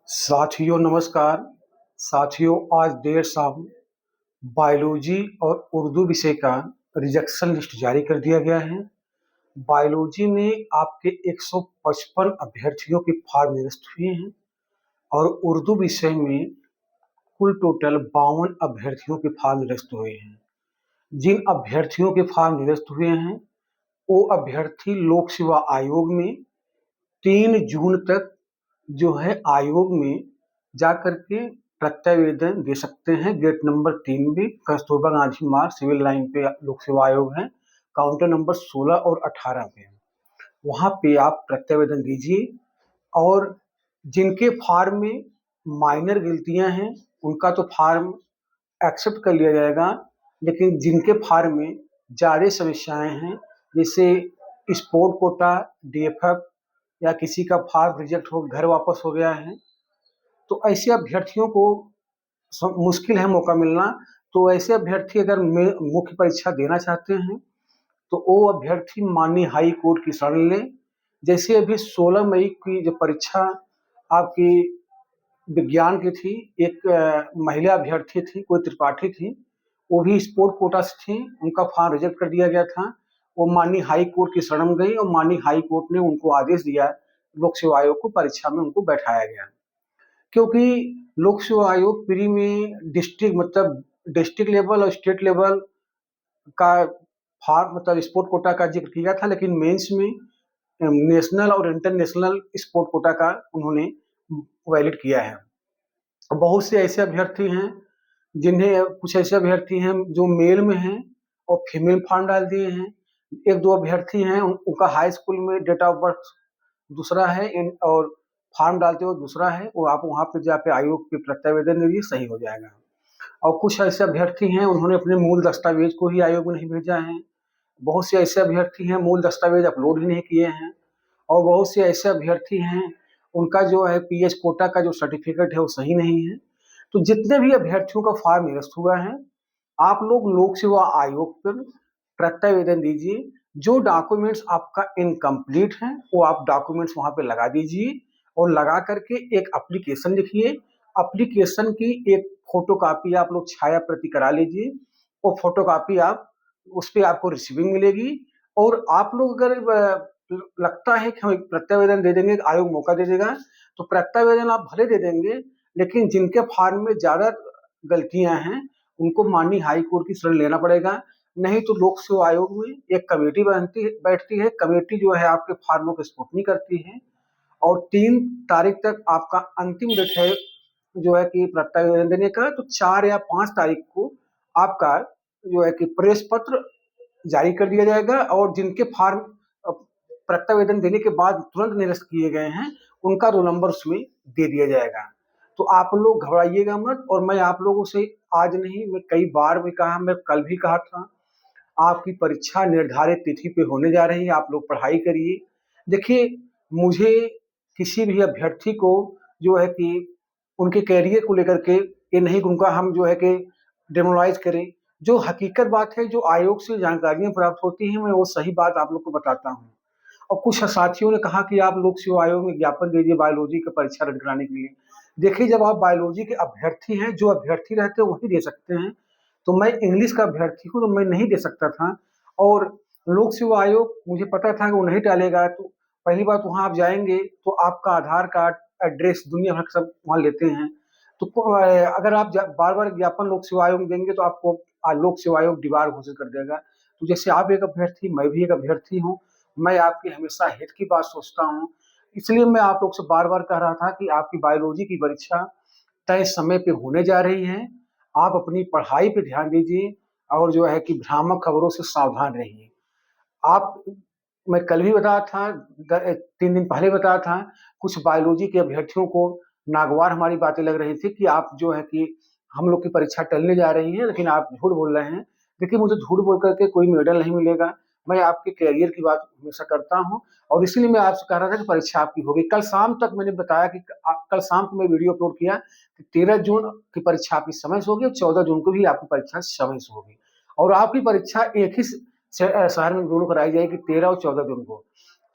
साथियों नमस्कार। साथियों आज देर शाम बायोलॉजी और उर्दू विषय का रिजेक्शन लिस्ट जारी कर दिया गया है। बायोलॉजी में आपके 155 अभ्यर्थियों के फॉर्म निरस्त हुए हैं और उर्दू विषय में कुल टोटल 52 अभ्यर्थियों के फॉर्म निरस्त हुए हैं। जिन अभ्यर्थियों के फॉर्म निरस्त हुए हैं वो अभ्यर्थी लोक सेवा आयोग में 3 जून तक जो है आयोग में जा करके प्रत्यावेदन दे सकते हैं। गेट नंबर 3 में कस्तूरबा गांधी मार्ग सिविल लाइन पे लोक सेवा आयोग है, काउंटर नंबर 16 और 18 पे। वहां पे आप प्रत्यावेदन दीजिए और जिनके फार्म में माइनर गलतियां हैं उनका तो फार्म एक्सेप्ट कर लिया जाएगा, लेकिन जिनके फार्म में ज़्यादा समस्याएं हैं जैसे स्पोर्ट कोटा, डीएफएफ या किसी का फार्म रिजेक्ट हो घर वापस हो गया है, तो ऐसे अभ्यर्थियों को मुश्किल है मौका मिलना। तो ऐसे अभ्यर्थी अगर मुख्य परीक्षा देना चाहते हैं तो वो अभ्यर्थी माननीय हाई कोर्ट की शरण लें। जैसे अभी 16 मई की जो परीक्षा आपकी विज्ञान की थी, एक महिला अभ्यर्थी थी, कोई त्रिपाठी थी, वो भी स्पोर्ट कोटा से थी, उनका फॉर्म रिजेक्ट कर दिया गया था। वो माननीय हाई कोर्ट की शरण गई और माननीय हाई कोर्ट ने उनको आदेश दिया, लोक सेवा आयोग को परीक्षा में उनको बैठाया गया, क्योंकि लोक सेवा आयोग प्री में डिस्ट्रिक्ट लेवल और स्टेट लेवल का फॉर्म स्पोर्ट कोटा का जिक्र किया था, लेकिन मेंस में नेशनल और इंटरनेशनल स्पोर्ट कोटा का उन्होंने वैलिड किया है। बहुत से ऐसे अभ्यर्थी हैं जिन्हें कुछ ऐसे अभ्यर्थी हैं जो मेल में हैं और फीमेल फॉर्म डाल दिए हैं। एक दो अभ्यर्थी हैं उनका हाई स्कूल में डेट ऑफ बर्थ दूसरा है और फॉर्म डालते हुए दूसरा है, वो आप वहाँ पे जाके आयोग पे प्रत्यावेदन दीजिए, सही हो जाएगा। और कुछ ऐसे अभ्यर्थी हैं उन्होंने अपने मूल दस्तावेज को ही आयोग में नहीं भेजा है। बहुत से ऐसे अभ्यर्थी हैं मूल दस्तावेज अपलोड ही नहीं किए हैं। और बहुत से ऐसे अभ्यर्थी हैं उनका जो है पीएच कोटा का जो सर्टिफिकेट है वो सही नहीं है। तो जितने भी अभ्यर्थियों का फॉर्म निरस्त हुआ है, आप लोग लोक सेवा आयोग पर प्रत्यावेदन दीजिए। जो डॉक्यूमेंट्स आपका इनकम्प्लीट है वो आप डॉक्यूमेंट्स वहाँ पे लगा दीजिए और लगा करके एक एप्लीकेशन लिखिए। एप्लीकेशन की एक फोटोकॉपी आप लोग छाया प्रति करा लीजिए। वो फोटोकॉपी आप उस पर आपको रिसीविंग मिलेगी। और आप लोग अगर लगता है कि हम प्रत्यावेदन दे देंगे, आयोग मौका दे देगा, तो प्रत्यावेदन आप भले दे देंगे, लेकिन जिनके फॉर्म में ज़्यादा गलतियां हैं उनको माननीय हाई कोर्ट की शरण लेना पड़ेगा। नहीं तो लोक सेवा आयोग में एक कमेटी बैठती है। कमेटी जो है आपके फॉर्मों की स्क्रूटनी करती है और 3 तारीख तक आपका अंतिम डेट है जो है कि प्रत्यावेदन देने का। तो 4 या 5 तारीख को आपका जो है कि प्रेस पत्र जारी कर दिया जाएगा और जिनके फॉर्म प्रत्यावेदन देने के बाद तुरंत निरस्त किए गए हैं उनका रोल नंबर उसमें दे दिया जाएगा। तो आप लोग घबराइएगा मत। और मैं आप लोगों से आज नहीं, मैं कई बार भी कहा, मैं कल भी कहा था, आपकी परीक्षा निर्धारित तिथि पे होने जा रही है, आप लोग पढ़ाई करिए। देखिए, मुझे किसी भी अभ्यर्थी को जो है कि उनके कैरियर को लेकर के ये नहीं कि उनका हम जो है कि डेमोरलाइज करें। जो हकीकत बात है, जो आयोग से जानकारियां प्राप्त होती हैं, मैं वो सही बात आप लोग को बताता हूँ। और कुछ साथियों ने कहा कि आप लोक सेवा आयोग में ज्ञापन दीजिए बायोलॉजी की परीक्षा रद्द कराने के लिए। देखिए, जब आप बायोलॉजी के अभ्यर्थी हैं, जो अभ्यर्थी रहते हैं वही दे सकते हैं। तो मैं इंग्लिश का अभ्यर्थी हूँ तो मैं नहीं दे सकता था। और लोक सेवा आयोग मुझे पता था कि वो नहीं टालेगा। तो पहली बात, वहाँ आप जाएंगे तो आपका आधार कार्ड, एड्रेस, दुनिया भर सब वहाँ लेते हैं। तो अगर आप बार बार ज्ञापन लोक सेवा आयोग में देंगे तो आपको लोक सेवा आयोग दीवार घोषित कर देगा। तो जैसे आप एक अभ्यर्थी, मैं भी एक अभ्यर्थी हूँ, मैं आपकी हमेशा हित की बात सोचता हूँ। इसलिए मैं आप लोग से बार बार कह रहा था कि आपकी बायोलॉजी की परीक्षा तय समय पे होने जा रही है। आप अपनी पढ़ाई पे ध्यान दीजिए और जो है कि भ्रामक खबरों से सावधान रहिए। आप मैं कल भी बताया था, 3 दिन पहले बताया था, कुछ बायोलॉजी के अभ्यर्थियों को नागवार हमारी बातें लग रही थी कि आप जो है कि हम लोग की परीक्षा टलने जा रही है, लेकिन आप झूठ बोल रहे हैं। देखिए, मुझे झूठ बोल करके कोई मेडल नहीं मिलेगा। मैं आपके कैरियर की बात हमेशा करता हूँ और इसीलिए मैं आपसे कह रहा था कि परीक्षा आपकी होगी। कल शाम तक मैंने बताया कि कल शाम को मैं वीडियो अपलोड किया कि 13 जून की परीक्षा आपकी समय से होगी और 14 जून को भी आपकी परीक्षा समय से होगी। और आपकी परीक्षा एक ही शहर में दोनों कराई जाएगी, 13 और 14 जून को।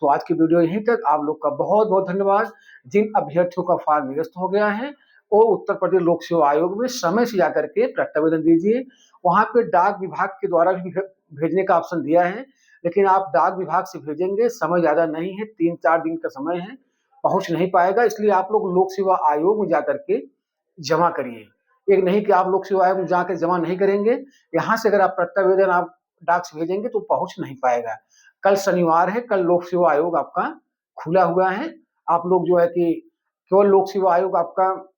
तो आज की वीडियो यहीं तक। आप लोग का बहुत बहुत धन्यवाद। जिन अभ्यर्थियों का फॉर्म निरस्त हो गया है वो उत्तर प्रदेश लोक सेवा आयोग में समय से जाकर के प्रत्यावेदन दीजिए। वहां पे डाक विभाग के द्वारा भी भेजने का ऑप्शन दिया है, लेकिन आप डाक विभाग से भेजेंगे, समय ज्यादा नहीं है, 3-4 दिन का समय है, पहुंच नहीं पाएगा। इसलिए आप लोग लोक सेवा आयोग में जाकर के जमा करिए। एक नहीं कि आप लोक सेवा आयोग में जाकर जमा नहीं करेंगे, यहाँ से अगर आप प्रत्यावेदन आप डाक से भेजेंगे तो पहुंच नहीं पाएगा। कल शनिवार है, कल लोक सेवा आयोग आपका खुला हुआ है। आप लोग जो है कि केवल लोक सेवा आयोग आपका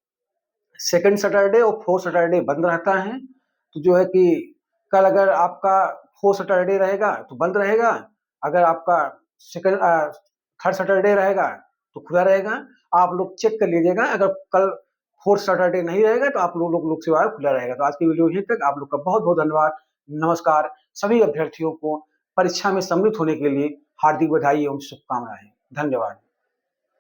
सेकंड सैटरडे और फोर्थ सैटरडे बंद रहता है। तो जो है कि कल अगर आपका फोर्थ सैटरडे रहेगा तो बंद रहेगा, अगर आपका सेकंड थर्ड सैटरडे रहेगा तो खुला रहेगा। आप लोग चेक कर लीजिएगा, अगर कल फोर्थ सैटरडे नहीं रहेगा तो आप लोग लोक सेवा आयोग खुला रहेगा। तो आज की वीडियो यहीं तक। आप लोग का बहुत बहुत धन्यवाद। नमस्कार। सभी अभ्यर्थियों को परीक्षा में सम्मिलित होने के लिए हार्दिक बधाई एवं शुभकामनाएं। धन्यवाद।